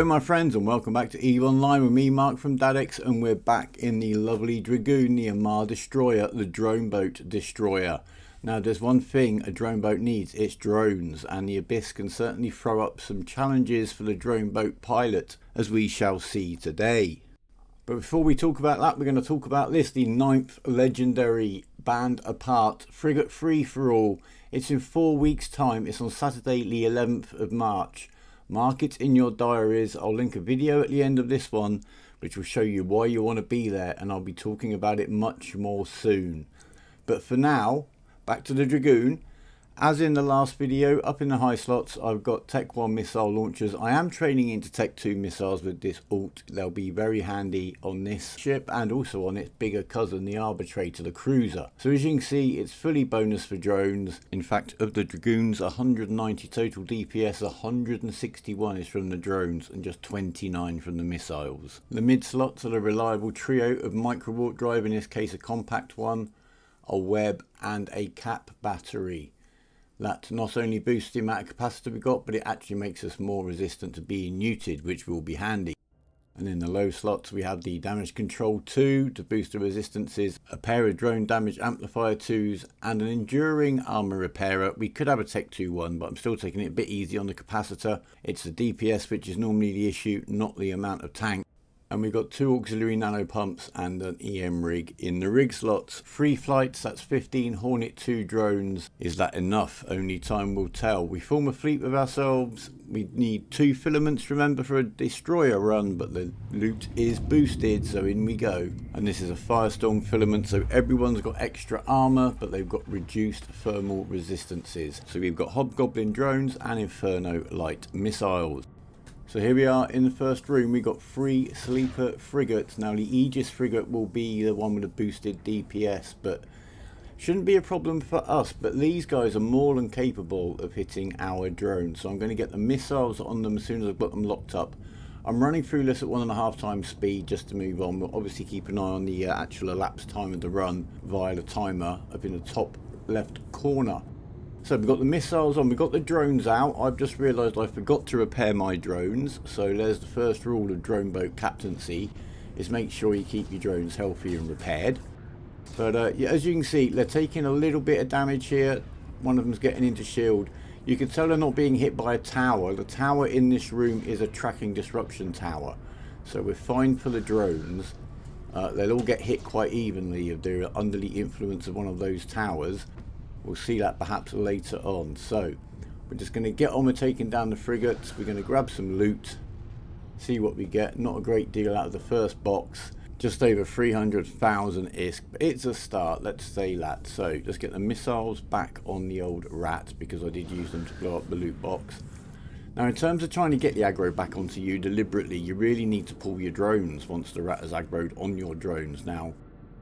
Hello my friends and welcome back to EVE Online with me Mark from Dadex, and we're back in the lovely Dragoon, the Amarr destroyer, the drone boat destroyer. Now there's one thing a drone boat needs, it's drones, and the Abyss can certainly throw up some challenges for the drone boat pilot, as we shall see today. But before we talk about that, we're going to talk about this, the 9th legendary band apart frigate free for all. It's in 4 weeks time, it's on Saturday the 11th of March. Mark it in your diaries. I'll link a video at the end of this one which will show you why you want to be there, and I'll be talking about it much more soon. But for now, back to the Dragoon. As in the last video, up in the high slots I've got Tech 1 missile launchers. I am training into Tech 2 missiles with this alt. They'll be very handy on this ship and also on its bigger cousin, the Arbitrator, the cruiser. So as you can see, it's fully bonus for drones. In fact, of the Dragoons, 190 total DPS, 161 is from the drones and just 29 from the missiles. The mid slots are a reliable trio of micro warp drive, in this case a compact one, a web and a cap battery. That not only boosts the amount of capacitor we got, but it actually makes us more resistant to being neutered, which will be handy. And in the low slots we have the damage control 2 to boost the resistances, a pair of drone damage amplifier 2s, and an enduring armor repairer. We could have a Tech 2 one, but I'm still taking it a bit easy on the capacitor. It's the DPS which is normally the issue, not the amount of tank. And we've got 2 auxiliary nano pumps and an EM rig in the rig slots. 3 flights, that's 15 Hornet 2 drones. Is that enough? Only time will tell. We form a fleet with ourselves. We need 2 filaments, remember, for a destroyer run, but the loot is boosted, so in we go. And this is a Firestorm filament, so everyone's got extra armor, but they've got reduced thermal resistances. So we've got Hobgoblin drones and Inferno light missiles. So here we are in the first room. We got 3 sleeper frigates. Now the Aegis frigate will be the one with the boosted DPS, but shouldn't be a problem for us. But these guys are more than capable of hitting our drones. So I'm going to get the missiles on them as soon as I've got them locked up. I'm running through this at 1.5 times speed just to move on. We'll obviously keep an eye on the actual elapsed time of the run via the timer up in the top left corner. So we've got the missiles on, we've got the drones out. I've just realised I forgot to repair my drones. So there's the first rule of drone boat captaincy, is make sure you keep your drones healthy and repaired. But yeah, as you can see, they're taking a little bit of damage here. One of them's getting into shield. You can tell they're not being hit by a tower. The tower in this room is a tracking disruption tower. So we're fine for the drones. They'll all get hit quite evenly if they're under the influence of one of those towers. We'll see that perhaps later on. So we're just going to get on with taking down the frigates. We're going to grab some loot, see what we get. Not a great deal out of the first box, just over 300,000 ISK, but it's a start, let's say that. So just get the missiles back on the old rat, because I did use them to blow up the loot box. Now in terms of trying to get the aggro back onto you deliberately, you really need to pull your drones once the rat has aggroed on your drones. Now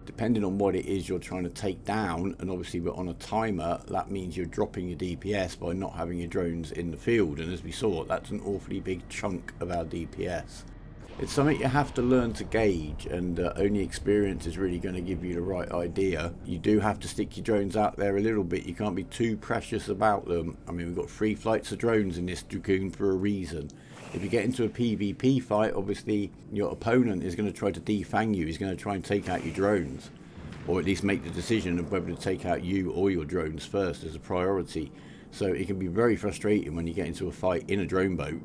depending on what it is you're trying to take down, and obviously we're on a timer, that means you're dropping your DPS by not having your drones in the field, and as we saw, that's an awfully big chunk of our DPS. It's something you have to learn to gauge, and only experience is really going to give you the right idea. You do have to stick your drones out there a little bit, you can't be too precious about them. I mean, we've got 3 flights of drones in this Dragoon for a reason. If you get into a PvP fight, obviously your opponent is going to try to defang you. He's going to try and take out your drones, or at least make the decision of whether to take out you or your drones first as a priority. So it can be very frustrating when you get into a fight in a drone boat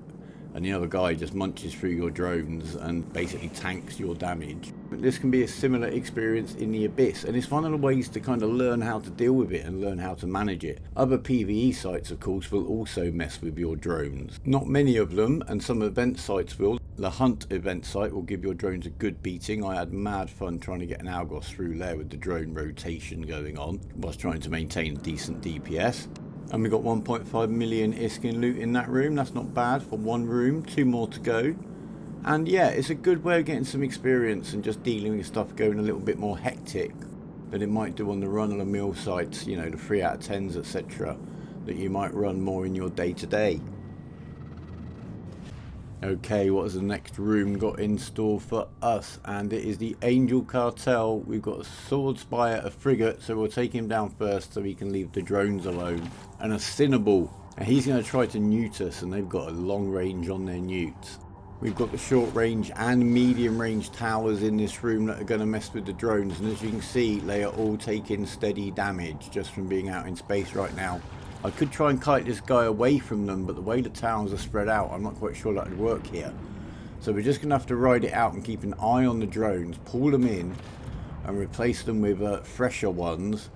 and the other guy just munches through your drones and basically tanks your damage. But this can be a similar experience in the Abyss, and it's one of the ways to kind of learn how to deal with it and learn how to manage it. Other PvE sites, of course, will also mess with your drones. Not many of them, and some event sites will. The Hunt event site will give your drones a good beating. I had mad fun trying to get an Algos through there with the drone rotation going on, whilst trying to maintain decent DPS. And we got 1.5 million ISK in loot in that room. That's not bad for one room. 2 more to go. And yeah, it's a good way of getting some experience and just dealing with stuff going a little bit more hectic than it might do on the run-of-the-mill sites, you know, the 3 out of 10s, etc., that you might run more in your day-to-day. Okay, what has the next room got in store for us? And it is the Angel Cartel. We've got a Sword Spire, a frigate, so we'll take him down first so we can leave the drones alone. And a Cinnaball, and he's going to try to newt us, and they've got a long range on their newts. We've got the short range and medium range towers in this room that are going to mess with the drones, and as you can see, they are all taking steady damage just from being out in space right now. I could try and kite this guy away from them, but the way the towers are spread out, I'm not quite sure that would work here. So we're just going to have to ride it out and keep an eye on the drones, pull them in and replace them with fresher ones.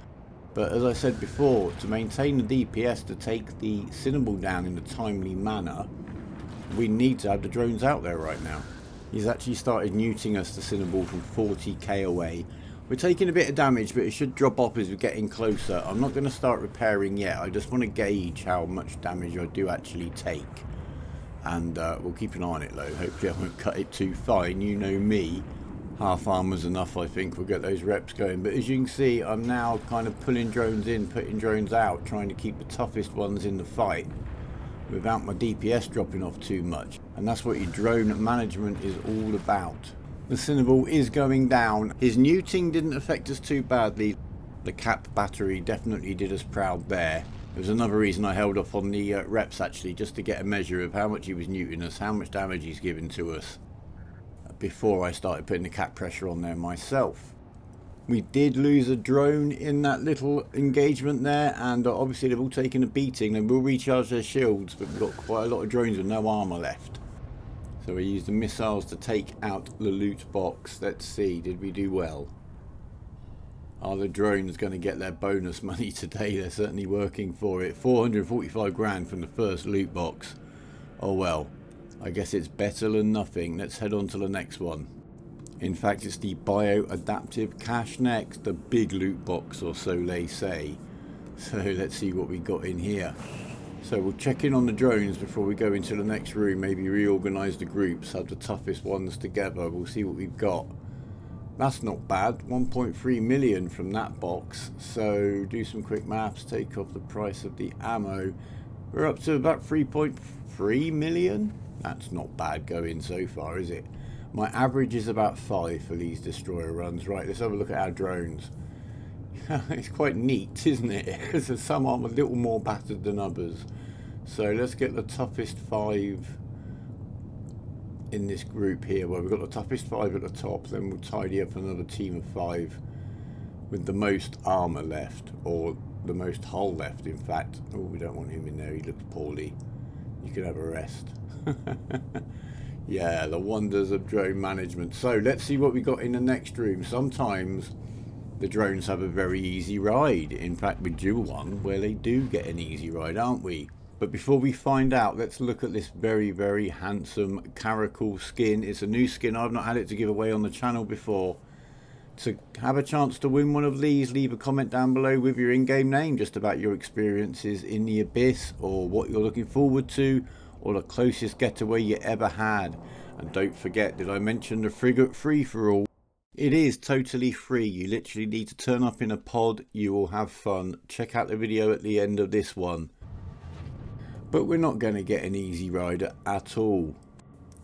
But as I said before, to maintain the DPS to take the Cinnamon down in a timely manner, we need to have the drones out there right now. He's actually started neuting us to Cinnamon from 40k away. We're taking a bit of damage, but it should drop off as we're getting closer. I'm not going to start repairing yet. I just want to gauge how much damage I do actually take. And we'll keep an eye on it though. Hopefully I won't cut it too fine. You know me. Half armor's enough, I think. We'll get those reps going. But as you can see, I'm now kind of pulling drones in, putting drones out, trying to keep the toughest ones in the fight without my DPS dropping off too much. And that's what your drone management is all about. The Cinnaball is going down. His neuting didn't affect us too badly. The cap battery definitely did us proud there. There was another reason I held off on the reps actually, just to get a measure of how much he was neuting us, how much damage he's given to us, before I started putting the cap pressure on there myself. We did lose a drone in that little engagement there, and obviously they've all taken a beating. They will recharge their shields, but we've got quite a lot of drones with no armor left. So we used the missiles to take out the loot box. Let's see, did we do well? Are the drones going to get their bonus money today? They're certainly working for it. 445 grand from the first loot box. Oh well, I guess it's better than nothing. Let's head on to the next one. In fact, it's the bio-adaptive cache next, the big loot box, or so they say. So let's see what we got in here. So we'll check in on the drones before we go into the next room, maybe reorganise the groups, have the toughest ones together. We'll see what we've got. That's not bad, 1.3 million from that box. So do some quick maths, take off the price of the ammo. We're up to about 3.3 million. That's not bad going so far, is it? My average is about 5 for these destroyer runs. Right, let's have a look at our drones. It's quite neat, isn't it? So some are a little more battered than others. So let's get the toughest 5 in this group here. Well, we've got the toughest 5 at the top, then we'll tidy up another team of 5 with the most armor left, or the most hull left, in fact. Oh, we don't want him in there, he looks poorly. You can have a rest. Yeah, the wonders of drone management. So let's see what we got in the next room. Sometimes the drones have a very easy ride. In fact, we do one where they do get an easy ride, aren't we? But before we find out, let's look at this very, very handsome Caracal skin. It's a new skin. I've not had it to give away on the channel before. To have a chance to win one of these, leave a comment down below with your in-game name, just about your experiences in the Abyss, or what you're looking forward to, or the closest getaway you ever had. And don't forget, did I mention the frigate free-for-all? It is totally free. You literally need to turn up in a pod. You will have fun. Check out the video at the end of this one. But we're not going to get an easy ride at all.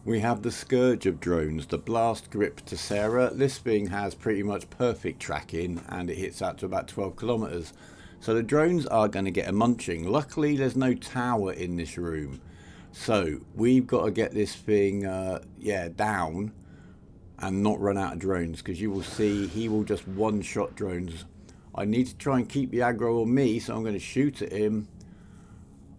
We have the scourge of drones, the Blast Grip Tessera. This thing has pretty much perfect tracking, and it hits out to about 12 kilometers. So the drones are going to get a munching. Luckily, there's no tower in this room. So we've got to get this thing down and not run out of drones, because you will see he will just one-shot drones. I need to try and keep the aggro on me, so I'm going to shoot at him.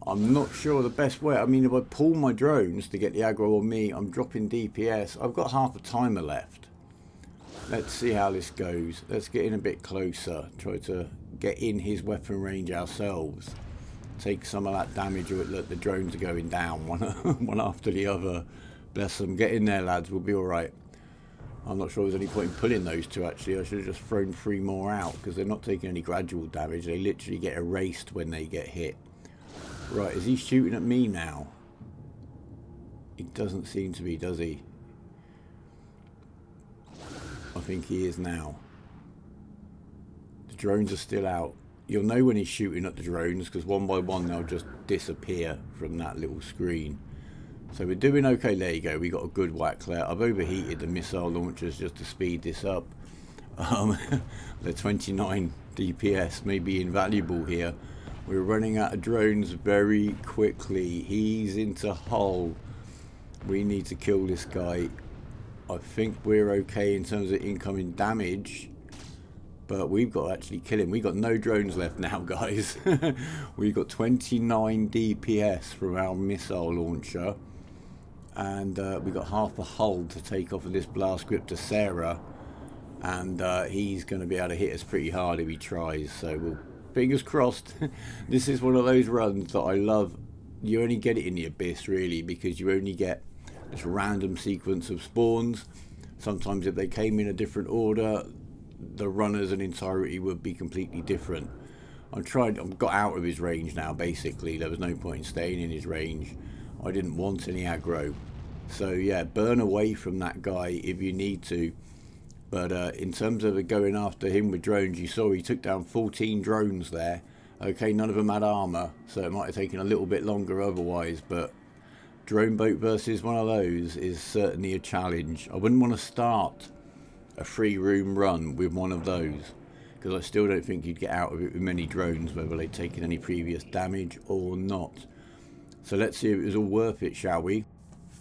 I'm not sure the best way. I mean, if I pull my drones to get the aggro on me, I'm dropping DPS. I've got half a timer left. Let's see how this goes. Let's get in a bit closer. Try to get in his weapon range ourselves. Take some of that damage. Look, the drones are going down one after the other. Bless them. Get in there, lads. We'll be all right. I'm not sure there's any point in pulling those two, actually. I should have just thrown 3 more out, because they're not taking any gradual damage. They literally get erased when they get hit. Right, is he shooting at me now? He doesn't seem to be, does he? I think he is now. The drones are still out. You'll know when he's shooting at the drones, because one by one they'll just disappear from that little screen. So we're doing okay. There you go. We got a good whack there. I've overheated the missile launchers just to speed this up. The 29 DPS may be invaluable here. We're running out of drones very quickly. He's into hull. We need to kill this guy. I think we're okay in terms of incoming damage, but we've got to actually kill him. We've got no drones left now, guys. We've got 29 DPS from our missile launcher, and we've got half a hull to take off of this blast grip to Sarah, and he's going to be able to hit us pretty hard if he tries, so we'll, fingers crossed. This is one of those runs that I love. You only get it in the Abyss, really, because you only get this random sequence of spawns. Sometimes if they came in a different order, the runners and entirety would be completely different. I've got out of his range now, basically. There was no point in staying in his range. I didn't want any aggro. So yeah, burn away from that guy if you need to. But in terms of going after him with drones, you saw he took down 14 drones there. Okay, none of them had armor, so it might have taken a little bit longer otherwise, but drone boat versus one of those is certainly a challenge. I wouldn't want to start a free room run with one of those, because I still don't think you'd get out of it with many drones, whether they'd taken any previous damage or not. So let's see if it was all worth it, shall we?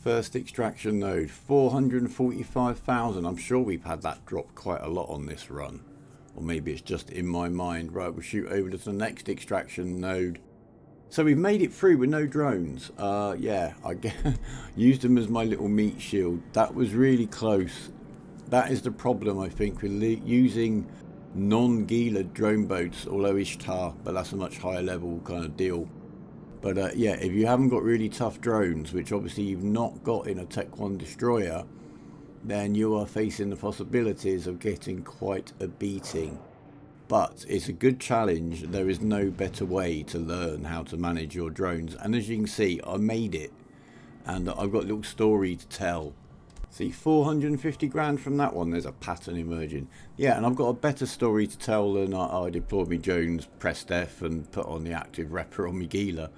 First extraction node, 445,000. I'm sure we've had that drop quite a lot on this run. Or maybe it's just in my mind. Right, we'll shoot over to the next extraction node. So we've made it through with no drones. Yeah, I used them as my little meat shield. That was really close. That is the problem, I think, with using non-Gila drone boats, although Ishtar, but that's a much higher level kind of deal. But yeah, if you haven't got really tough drones, which obviously you've not got in a Tech 1 destroyer, then you are facing the possibilities of getting quite a beating. But it's a good challenge. There is no better way to learn how to manage your drones. And as you can see, I made it. And I've got a little story to tell. See, 450 grand from that one. There's a pattern emerging. Yeah, and I've got a better story to tell than I deployed me drones, pressed F and put on the active repper on me Gila.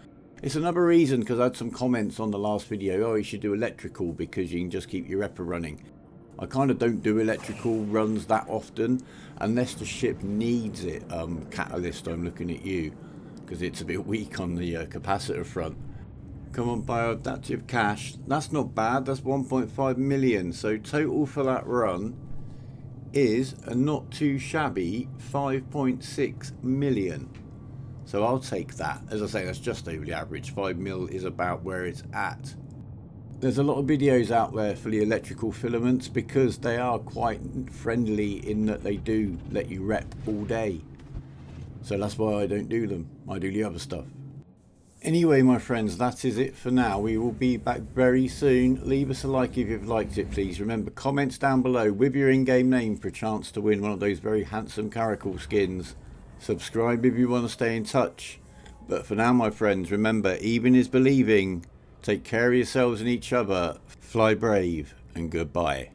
It's another reason, because I had some comments on the last video. Oh, you should do electrical because you can just keep your repper running. I kind of don't do electrical runs that often unless the ship needs it. Catalyst, I'm looking at you because it's a bit weak on the capacitor front. Come on, bioadaptive cash. That's not bad. That's 1.5 million. So total for that run is a not too shabby 5.6 million. So I'll take that. As I say, that's just over the average. 5 mil is about where it's at. There's a lot of videos out there for the electrical filaments because they are quite friendly in that they do let you rep all day. So that's why I don't do them. I do the other stuff. Anyway, my friends, that is it for now. We will be back very soon. Leave us a like if you've liked it, please. Remember, comments down below with your in-game name for a chance to win one of those very handsome Caracal skins. Subscribe if you want to stay in touch. But for now, my friends, remember, even is believing. Take care of yourselves and each other. Fly brave and goodbye.